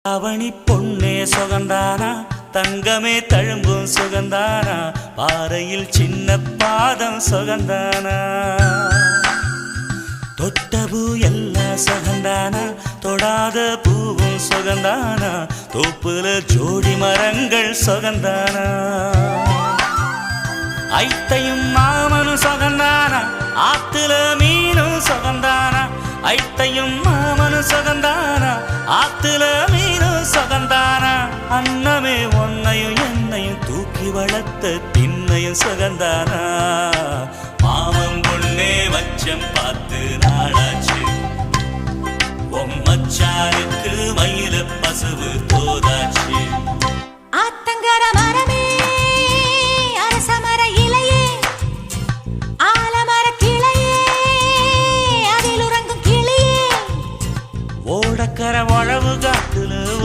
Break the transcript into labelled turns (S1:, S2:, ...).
S1: அவனி பொன்னே சுகந்தானா, தங்கமே தழும்பும் சுகந்தானா, பாறையில் சின்ன பாதம் சுகந்தானா. தொட்ட பூ எல்லாம் சுகந்தானா, தொடாத பூவும் சுகந்தானா, தோப்புல ஜோடி மரங்கள் சுகந்தானா. ஐத்தையும் மாமனும் சுகந்தானா, ஆத்துல மீனும் சுகந்தானா. ஐத்தையும் மாமனும் சுகந்தானா, ஆத்துல மீனும் சுகந்தானா. அன்னமே ஒன்னையும் என்னையும் தூக்கி வளர்த்த திண்ணையும் சுகந்தானா. மாமன் பொண்ணே வச்சம் பார்த்து நாளாச்சு, மச்சானுக்கு மயில பசுவ